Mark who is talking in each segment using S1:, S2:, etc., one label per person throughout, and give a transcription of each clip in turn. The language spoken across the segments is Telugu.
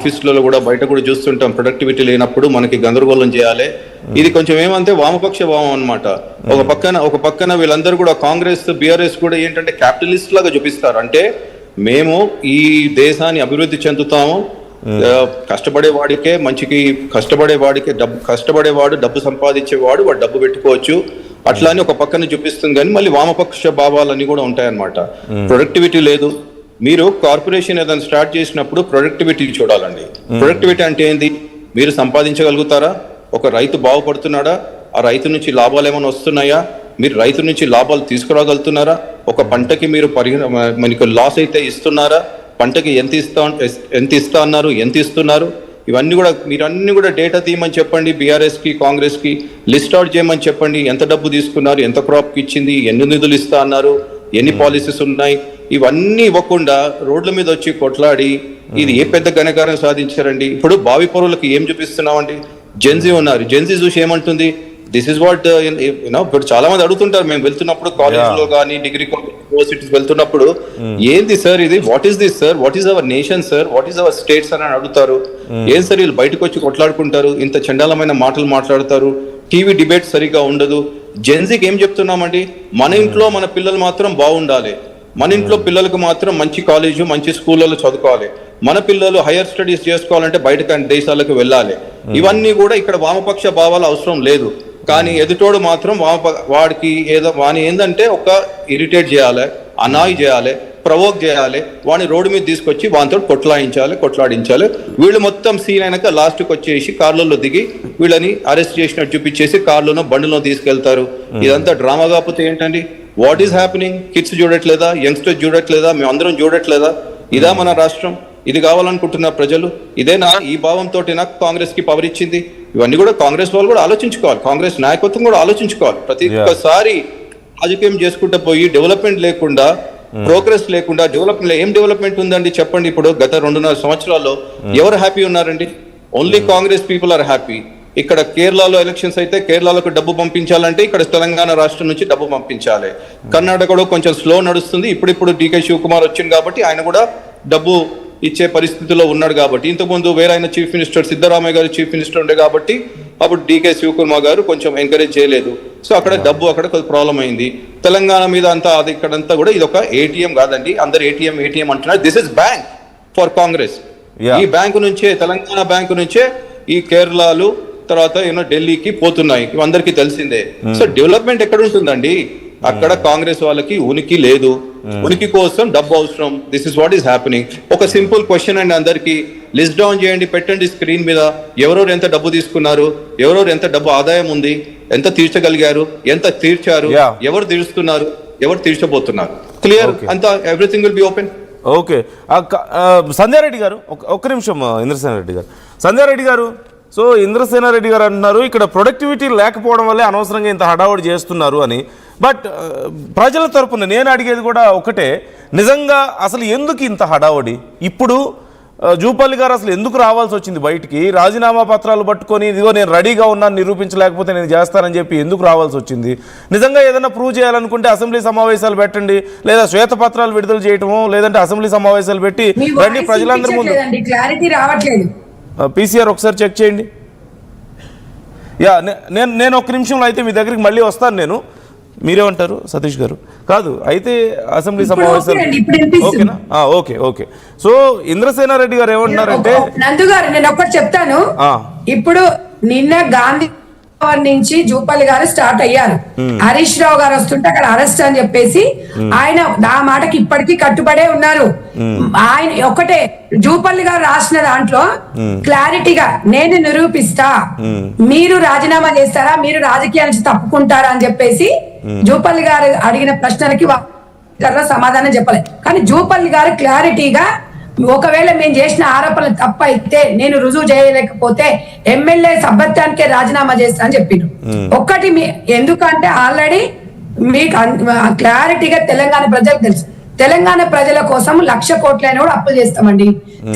S1: ఆఫీసులలో కూడా బయట కూడా చూస్తుంటాం, ప్రొడక్టివిటీ లేనప్పుడు మనకి గందరగోళం చేయాలి. ఇది కొంచెం ఏమంటే వామపక్ష భావం అనమాట. ఒక పక్కన వీళ్ళందరూ కూడా కాంగ్రెస్ బీఆర్ఎస్ కూడా ఏంటంటే క్యాపిటలిస్ట్ లాగా చూపిస్తారు. అంటే మేము ఈ దేశాన్ని అభివృద్ధి చెందుతాము, కష్టపడే వాడికే కష్టపడేవాడు డబ్బు సంపాదించేవాడు వాడు డబ్బు పెట్టుకోవచ్చు అట్లా అని ఒక పక్కన చూపిస్తుంది. కానీ మళ్ళీ వామపక్ష భావాలన్నీ కూడా ఉంటాయన్నమాట. ప్రొడక్టివిటీ లేదు. మీరు కార్పొరేషన్ ఏదైనా స్టార్ట్ చేసినప్పుడు ప్రొడక్టివిటీ చూడాలండి. ప్రొడక్టివిటీ అంటే ఏంది? మీరు సంపాదించగలుగుతారా? ఒక రైతు బాగుపడుతున్నాడా? ఆ రైతు నుంచి లాభాలు ఏమైనా వస్తున్నాయా? మీరు రైతు నుంచి లాభాలు తీసుకురాగలుగుతున్నారా? ఒక పంటకి మీరు మనకు లాస్ అయితే ఇస్తున్నారా? పంటకి ఎంత ఇస్తా అన్నారు, ఎంత ఇస్తున్నారు? ఇవన్నీ కూడా మీరు అన్ని కూడా డేటా తీయమని చెప్పండి. బీఆర్ఎస్కి కాంగ్రెస్కి లిస్ట్ అవుట్ చేయమని చెప్పండి. ఎంత డబ్బు తీసుకున్నారు, ఎంత క్రాప్కి ఇచ్చింది, ఎన్ని నిధులు ఇస్తా అన్నారు, ఎన్ని పాలసీస్ ఉన్నాయి. ఇవన్నీ ఇవ్వకుండా రోడ్ల మీద వచ్చి కొట్లాడి ఇది ఏ పెద్ద ఘనకారం సాధించారండి. ఇప్పుడు భావి పౌరులకు ఏం చూపిస్తున్నామండి? జెన్జీ ఉన్నారు, జెన్జీ చూసి ఏమంటుంది? దిస్ ఇస్ వాట్ ఇప్పుడు చాలా మంది అడుగుతుంటారు. మేము వెళ్తున్నప్పుడు కాలేజ్ లో కానీ డిగ్రీ యూనివర్సిటీస్ వెళ్తున్నప్పుడు ఏంది సార్ ఇది, what is this sir, what is our nation sir, what is our states అని అడుగుతారు. ఏం సార్ వీళ్ళు బయటకు వచ్చి కొట్లాడుకుంటారు, ఇంత చండాలమైన మాటలు మాట్లాడతారు, టీవీ డిబేట్ సరిగా ఉండదు. జెన్జీకి ఏం చెప్తున్నామండి? మన ఇంట్లో మన పిల్లలు మాత్రం బాగుండాలి, మన ఇంట్లో పిల్లలకు మాత్రం మంచి కాలేజు మంచి స్కూళ్ళలో చదువుకోవాలి, మన పిల్లలు హైయర్ స్టడీస్ చేసుకోవాలంటే బయట దేశాలకు వెళ్ళాలి. ఇవన్నీ కూడా ఇక్కడ వామపక్ష భావాలు అవసరం లేదు. కానీ ఎదుటోడు మాత్రం వాని ఏంటంటే ఒక ఇరిటేట్ చేయాలి, అనాయ్ చేయాలి, ప్రవోక్ చేయాలి, వాడిని రోడ్డు మీద తీసుకొచ్చి వానితో కొట్లాడించాలి. వీళ్ళు మొత్తం సీన్ అయినాక లాస్ట్కి వచ్చేసి కార్లలో దిగి వీళ్ళని అరెస్ట్ చేసినట్టు చూపించేసి కార్లోనో బండిలో తీసుకెళ్తారు. ఇదంతా డ్రామా కాకపోతే ఏంటండి? What is happening? కిడ్స్ చూడట్లేదా? యంగ్స్టర్స్ చూడట్లేదా? మేము అందరం చూడట్లేదా? ఇదా మన రాష్ట్రం? ఇది కావాలనుకుంటున్న ప్రజలు? ఇదేనా? ఈ భావంతో నాకు కాంగ్రెస్ కి పవర్ ఇచ్చింది? ఇవన్నీ కూడా కాంగ్రెస్ వాళ్ళు కూడా ఆలోచించుకోవాలి, కాంగ్రెస్ నాయకత్వం కూడా ఆలోచించుకోవాలి. ప్రతి ఒక్కసారి రాజకీయం చేసుకుంటూ పోయి డెవలప్మెంట్ లేకుండా, ప్రోగ్రెస్ లేకుండా, ఏం డెవలప్మెంట్ ఉందండి చెప్పండి? ఇప్పుడు గత 2.5 సంవత్సరాల్లో ఎవరు హ్యాపీ ఉన్నారండి? Only Congress people are happy. ఇక్కడ కేరళలో ఎలక్షన్స్ అయితే కేరళకు డబ్బు పంపించాలంటే ఇక్కడ తెలంగాణ రాష్ట్రం నుంచి డబ్బు పంపించాలి. కర్ణాటకలో కొంచెం స్లో నడుస్తుంది. ఇప్పుడు డీకే శివకుమార్ వచ్చింది కాబట్టి ఆయన కూడా డబ్బు ఇచ్చే పరిస్థితిలో ఉన్నాడు. కాబట్టి ఇంతకుముందు వేరే ఆయన చీఫ్ మినిస్టర్ సిద్ధరామయ్య గారు చీఫ్ మినిస్టర్ ఉండే కాబట్టి అప్పుడు డీకే శివకుమార్ గారు కొంచెం ఎంకరేజ్ చేయలేదు. సో అక్కడ డబ్బు అక్కడ కొంచెం ప్రాబ్లం అయింది. తెలంగాణ మీద అంతా అది ఇక్కడంతా కూడా ఇది ఒక ఏటీఎం కాదండి. అందరు ఏటీఎం అంటున్నారు. This is bank for Congress. ఈ బ్యాంకు నుంచే, తెలంగాణ బ్యాంకు నుంచే ఈ కేరళలు తర్వాత ఢిల్లీకి పోతున్నాయి. అందరికీ తెలిసిందే. సో డెవలప్మెంట్ ఎక్కడ ఉంటుందండి? అక్కడ కాంగ్రెస్ వాళ్ళకి ఉనికి లేదు. ఉనికి కోసం డబ్బు అవసరం. This is what is happening. ఒక సింపుల్ క్వశ్చన్ అండి, అందరికి లిస్ట్ డౌన్ చేయండి, పెట్టండి స్క్రీన్ మీద. ఎవరెవరు ఎంత డబ్బు తీసుకున్నారు, ఎవరెవరు ఎంత డబ్బు ఆదాయం ఉంది, ఎంత తీర్చగలిగారు, ఎంత తీర్చారు, ఎవరు తీరుస్తున్నారు, ఎవరు తీర్చబోతున్నారు, క్లియర్ అంతా. Everything will be open.
S2: Okay. Sandhya Reddy గారు ఒక్క నిమిషం. ఇంద్రసేనారెడ్డి గారు, సంధ్యారెడ్డి గారు, సో ఇంద్రసేనారెడ్డి గారు అంటున్నారు ఇక్కడ ప్రొడక్టివిటీ లేకపోవడం వల్లే అనవసరంగా ఇంత హడావుడి చేస్తున్నారు అని. బట్ ప్రజల తరపున నేను అడిగేది కూడా ఒకటే, నిజంగా అసలు ఎందుకు ఇంత హడావుడి? ఇప్పుడు జూపల్లి గారు అసలు ఎందుకు రావాల్సి వచ్చింది బయటికి? రాజీనామా పత్రాలు పట్టుకొని ఇదిగో నేను రెడీగా ఉన్నాను, నిరూపించలేకపోతే నేను చేస్తానని చెప్పి ఎందుకు రావాల్సి వచ్చింది? నిజంగా ఏదైనా ప్రూవ్ చేయాలనుకుంటే అసెంబ్లీ సమావేశాలు పెట్టండి, లేదా శ్వేతపత్రాలు విడుదల చేయటమో, లేదంటే అసెంబ్లీ సమావేశాలు పెట్టి రండి ప్రజలందరి ముందు.
S3: క్లారిటీ రావట్లేదు.
S2: పీసీఆర్ ఒకసారి చెక్ చేయండి. నేను ఒక్క నిమిషంలో అయితే మీ దగ్గరికి మళ్ళీ వస్తాను. నేను మీరేమంటారు సతీష్ గారు? కాదు అయితే అసెంబ్లీ సమావేశాలు ఓకేనా? ఓకే. సో ఇంద్రసేనారెడ్డి గారు ఏమంటున్నారంటే,
S3: నందు గారు నేను ఒక్కటి చెప్తాను. ఇప్పుడు నిన్న గాంధీ నుంచి జూపల్లి గారు స్టార్ట్ అయ్యారు. హరీష్ రావు గారు వస్తుంటే అక్కడ అరెస్ట్ అని చెప్పేసి ఆయన ఆ మాటకి ఇప్పటికీ కట్టుబడే ఉన్నారు. ఆయన ఒకటే జూపల్లి గారు రాసిన దాంట్లో క్లారిటీగా నేను నిరూపిస్తా, మీరు రాజీనామా చేస్తారా, మీరు రాజకీయాల నుంచి తప్పుకుంటారా అని చెప్పేసి జూపల్లి గారు అడిగిన ప్రశ్నలకి సమాధానం చెప్పలేదు. కానీ జూపల్లి గారు క్లారిటీగా ఒకవేళ మేము చేసిన ఆరోపణలు తప్పైతే నేను రుజువు చేయలేకపోతే ఎమ్మెల్యే సభ్యత్వానికే రాజీనామా చేస్తా అని చెప్పిండ్రు. ఒక్కటి ఎందుకంటే ఆల్రెడీ మీకు క్లారిటీగా తెలంగాణ ప్రజలకు తెలుసు. తెలంగాణ ప్రజల కోసం 1,00,000 కోట్లైనా కూడా అప్పులు చేస్తామండి.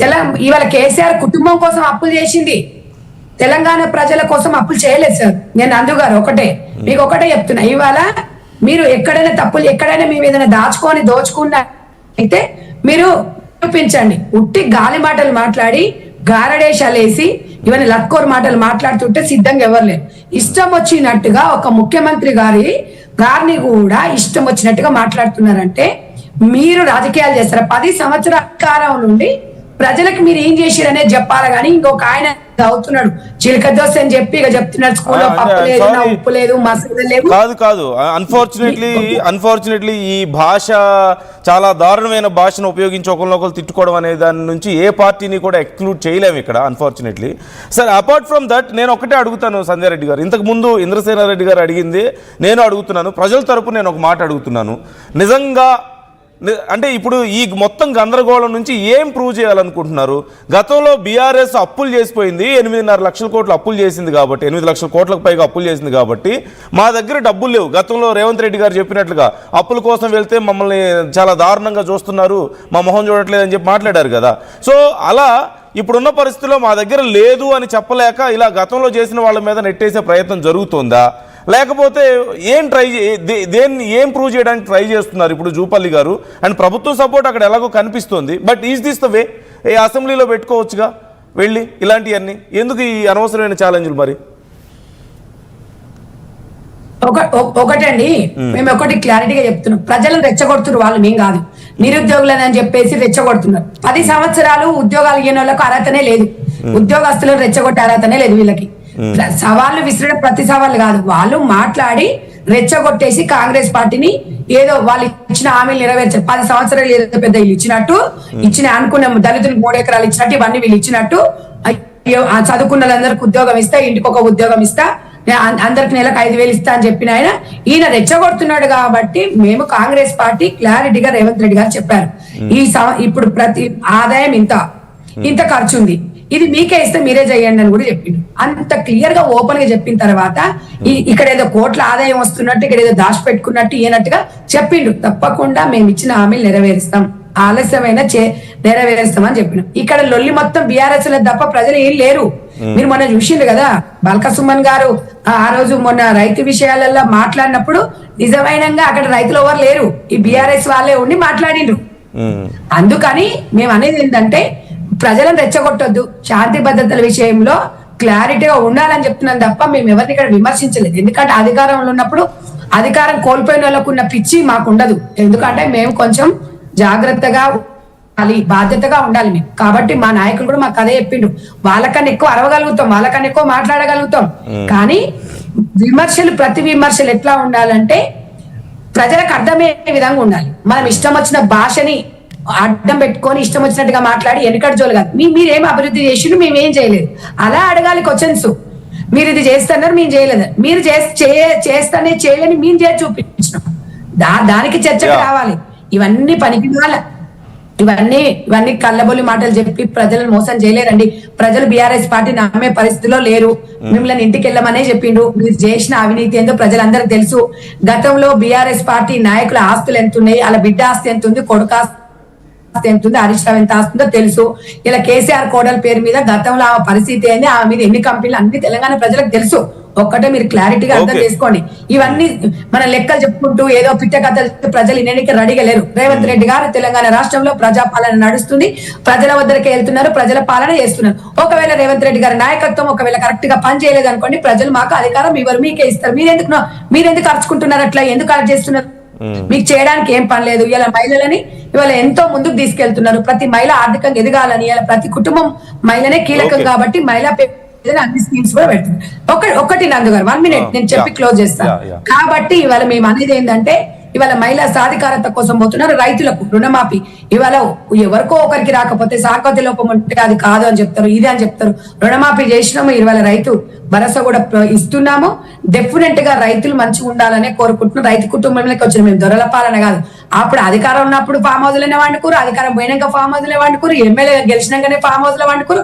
S3: ఇవాళ కేసీఆర్ కుటుంబం కోసం అప్పులు చేసింది, తెలంగాణ ప్రజల కోసం అప్పులు చేయలేదు సార్. నేను అందుగారు మీకు ఒకటే చెప్తున్నా, ఇవాళ మీరు ఎక్కడైనా తప్పులు, ఎక్కడైనా మేము ఏదైనా దోచుకున్నా అయితే మీరు చూపించండి. ఉట్టి గాలి మాటలు మాట్లాడి గారడేశాలు వేసి ఇవన్నీ లక్కోరు మాటలు మాట్లాడుతుంటే సిద్ధంగా ఎవరు లేరు. ఇష్టం వచ్చినట్టుగా ఒక ముఖ్యమంత్రి గారిని కూడా ఇష్టం వచ్చినట్టుగా మాట్లాడుతున్నారంటే మీరు రాజకీయాలు చేస్తారా? 10 సంవత్సరాల అధికారం నుండి ప్రజలకు మీరు ఏం చేసిరనేది చెప్పాలి కానీ ఇంకొక ఆయన అవుతున్నాడు చిలక దోశ అని చెప్పి ఇక చెప్తున్నాడు స్కూల్లో పప్పు లేదు ఉప్పు లేదు మసాలా లేదు.
S2: కాదు అన్ఫార్చునేట్లీ ఈ భాష చాలా దారుణమైన భాషను ఉపయోగించి ఒకరినొకరు తిట్టుకోవడం అనే దాని నుంచి ఏ పార్టీని కూడా ఎక్స్క్లూడ్ చేయలేము ఇక్కడ అన్ఫార్చునేట్లీ. సరే, అపార్ట్ ఫ్రమ్ దట్ నేను ఒకటే అడుగుతాను సంధ్యా రెడ్డి గారు, ఇంతకు ముందు ఇంద్రసేనారెడ్డి గారు అడిగింది నేను అడుగుతున్నాను, ప్రజల తరపు నేను ఒక మాట అడుగుతున్నాను. నిజంగా అంటే ఇప్పుడు ఈ మొత్తం గందరగోళం నుంచి ఏం ప్రూవ్ చేయాలనుకుంటున్నారు? గతంలో బీఆర్ఎస్ అప్పులు చేసిపోయింది, 8.5 లక్షల కోట్లు అప్పులు చేసింది కాబట్టి, 8 లక్షల కోట్లకు పైగా అప్పులు చేసింది కాబట్టి మా దగ్గర డబ్బులు లేవు. గతంలో రేవంత్ రెడ్డి గారు చెప్పినట్లుగా అప్పుల కోసం వెళ్తే మమ్మల్ని చాలా దారుణంగా చూస్తున్నారు, మా మొహం చూడట్లేదని చెప్పి మాట్లాడారు కదా. సో అలా ఇప్పుడున్న పరిస్థితుల్లో మా దగ్గర లేదు అని చెప్పలేక ఇలా గతంలో చేసిన వాళ్ళ మీద నెట్టేసే ప్రయత్నం జరుగుతుందా, లేకపోతే ఏం ప్రూవ్ చేయడానికి ట్రై చేస్తున్నారు ఇప్పుడు జూపల్లి గారు? అండ్ ప్రభుత్వం సపోర్ట్ అక్కడ ఎలాగో కనిపిస్తుంది, but is this the way? ఏ అసెంబ్లీలో పెట్టుకోవచ్చుగా వెళ్ళి ఇలాంటివన్నీ, ఎందుకు ఈ అనవసరమైన ఛాలెంజ్లు? మరి
S3: ఒకటండి, మేము ఒకటి క్లారిటీగా చెప్తున్నాం, ప్రజలను రెచ్చగొడుతున్నారు వాళ్ళు, మేము కాదు. నిరుద్యోగులని అని చెప్పేసి రెచ్చగొడుతున్నారు. 10 సంవత్సరాలు ఉద్యోగాలు ఇయ్యని వాళ్ళకు అర్హతనే లేదు, ఉద్యోగస్తులను రెచ్చగొట్టే అర్హతనే లేదు వీళ్ళకి. సవాళ్ళు విసిరడం ప్రతి సవాళ్ళు కాదు, వాళ్ళు మాట్లాడి రెచ్చగొట్టేసి కాంగ్రెస్ పార్టీని ఏదో వాళ్ళు ఇచ్చిన హామీలు నెరవేర్చారు. 10 సంవత్సరాలు ఏదో పెద్ద వీళ్ళు ఇచ్చినట్టు, అనుకున్న దళితులకు 3 ఎకరాలు ఇచ్చినట్టు, ఇవన్నీ వీళ్ళు ఇచ్చినట్టు, చదువుకున్న వాళ్ళందరికి ఉద్యోగం ఇస్తా, ఇంటికి ఒక ఉద్యోగం ఇస్తా, అందరికి నెలకు 5,000 ఇస్తా అని చెప్పిన ఈయన రెచ్చగొడుతున్నాడు. కాబట్టి మేము కాంగ్రెస్ పార్టీ క్లారిటీగా రేవంత్ రెడ్డి గారు చెప్పారు, ఇప్పుడు ప్రతి ఆదాయం ఇంత ఖర్చు ఉంది, ఇది మీకే ఇస్తే మీరే చేయండి అని కూడా చెప్పిండు. అంత క్లియర్ గా ఓపెన్ గా చెప్పిన తర్వాత ఇక్కడ ఏదో కోట్ల ఆదాయం వస్తున్నట్టు, ఇక్కడ ఏదో దాచిపెట్టుకున్నట్టు ఈయనట్టుగా చెప్పిండు. తప్పకుండా మేము ఇచ్చిన హామీలు నెరవేరుస్తాం, ఆలస్యమైన నెరవేరుస్తామని చెప్పినాం. ఇక్కడ లొల్లి మొత్తం బీఆర్ఎస్ తప్ప ప్రజలు ఏం లేరు. మీరు మొన్న చూసిండు కదా, బల్క సుమన్ గారు ఆ రోజు మొన్న రైతు విషయాలలో మాట్లాడినప్పుడు నిజమైనంగా అక్కడ రైతులు ఎవరు లేరు, ఈ బీఆర్ఎస్ వాళ్ళే ఉండి మాట్లాడిండ్రు. అందుకని మేము అనేది ఏంటంటే ప్రజలను రెచ్చగొట్టొద్దు, శాంతి భద్రతల విషయంలో క్లారిటీగా ఉండాలని చెప్తున్నాను తప్ప మేము ఎవరిని ఇక్కడ విమర్శించలేదు. ఎందుకంటే అధికారంలో ఉన్నప్పుడు అధికారం కోల్పోయిన వాళ్ళకు ఉన్న పిచ్చి మాకు ఉండదు. ఎందుకంటే మేము కొంచెం జాగ్రత్తగా ఉండాలి, బాధ్యతగా ఉండాలి మేము. కాబట్టి మా నాయకులు కూడా మాకు అదే చెప్పిండు, వాళ్ళకన్నా ఎక్కువ అరవగలుగుతాం, వాళ్ళకన్నా ఎక్కువ మాట్లాడగలుగుతాం. కానీ ప్రతి విమర్శలు ఎట్లా ఉండాలంటే ప్రజలకు అర్థమయ్యే విధంగా ఉండాలి. మనం ఇష్టం వచ్చిన భాషని అడ్డం పెట్టుకొని ఇష్టం వచ్చినట్టుగా మాట్లాడి వెనకటి జోలు కాదు. మీరేం అభివృద్ధి చేసిండు, మేమేం చేయలేదు అలా అడగాలి క్వశ్చన్స్. మీరు ఇది చేస్తున్నారు, మేము చేయలేదు, మీరు చేస్తానే చేయలేని మేము చేసి చూపించినాం, దానికి చర్చకు రావాలి. ఇవన్నీ పనికి ఇవన్నీ కళ్ళబొల్లి మాటలు చెప్పి ప్రజలను మోసం చేయలేరండి. ప్రజలు బీఆర్ఎస్ పార్టీ నమ్మే పరిస్థితిలో లేరు. మిమ్మల్ని ఇంటికి వెళ్ళమనే చెప్పిండు. మీరు చేసిన అవినీతి ఏందో ప్రజలందరూ తెలుసు. గతంలో బీఆర్ఎస్ పార్టీ నాయకుల ఆస్తులు ఎంత ఉన్నాయి, అలా బిడ్డ ఆస్తి ఎంత ఉంది, కొడుకు ఆస్తి ఎంత ఉంది, హరీష్ రావు ఎంత ఆస్తుందో తెలుసు. ఇలా కేసీఆర్ కోడల పేరు మీద గతంలో ఆమె పరిస్థితి ఏంది, ఆమె మీద ఎన్ని కంపెనీలు, అన్ని తెలంగాణ ప్రజలకు తెలుసు. ఒక్కటే మీరు క్లారిటీగా అర్థం చేసుకోండి. ఇవన్నీ మన లెక్కలు చెప్పుకుంటూ ఏదో పిట్ట కథలు ప్రజలు ఇనేనికి రెడీగా లేరు. రేవంత్ రెడ్డి గారు తెలంగాణ రాష్ట్రంలో ప్రజాపాలన నడుస్తుంది, ప్రజల వద్దరికి వెళ్తున్నారు, ప్రజల పాలన చేస్తున్నారు. ఒకవేళ రేవంత్ రెడ్డి గారి నాయకత్వం ఒకవేళ కరెక్ట్ గా పని చేయలేదు అనుకోండి, ప్రజలు మాకు అధికారం ఇవ్వరు, మీకే ఇస్తారు. మీరెందుకు అరుచుకుంటున్నారు, అట్లా ఎందుకు అరెస్ట్ చేస్తున్నారు? మీకు చేయడానికి ఏం పని లేదు. ఇలా మహిళలని ఇవాళ ఎంతో ముందుకు తీసుకెళ్తున్నారు. ప్రతి మహిళ ఆర్థికంగా ఎదగాలని, ఇలా ప్రతి కుటుంబం మహిళనే కీలకం కాబట్టి మహిళా అన్ని స్కీమ్స్ కూడా పెడుతున్నారు. ఒకటి నందు గారు 1 minute నేను చెప్పి క్లోజ్ చేస్తాను. కాబట్టి ఇవాళ మేము అనేది ఏంటంటే ఇవాళ మహిళా సాధికారత కోసం పోతున్నారు. రైతులకు రుణమాఫీ ఇవాళ ఎవరికో ఒకరికి రాకపోతే సాంకేతిక లోపం ఉంటే అది కాదు అని చెప్తారు, ఇది అని చెప్తారు. రుణమాఫీ చేసినాము, ఇవాళ రైతు భరోసా కూడా ఇస్తున్నాము. డెఫినెట్ గా రైతులు మంచిగా ఉండాలనే కోరుకుంటున్నాం. రైతు కుటుంబంలోకి వచ్చిన మేము దొరల పాలన కాదు. అప్పుడు అధికారం ఉన్నప్పుడు ఫామ్ హౌస్ లోనే వండుకోరు, అధికారం పోయినాక ఫామ్ హౌస్ లో వండుకోరు, ఎమ్మెల్యే గెలిచినాకనే ఫామ్ హౌస్ లో వండుకోరు.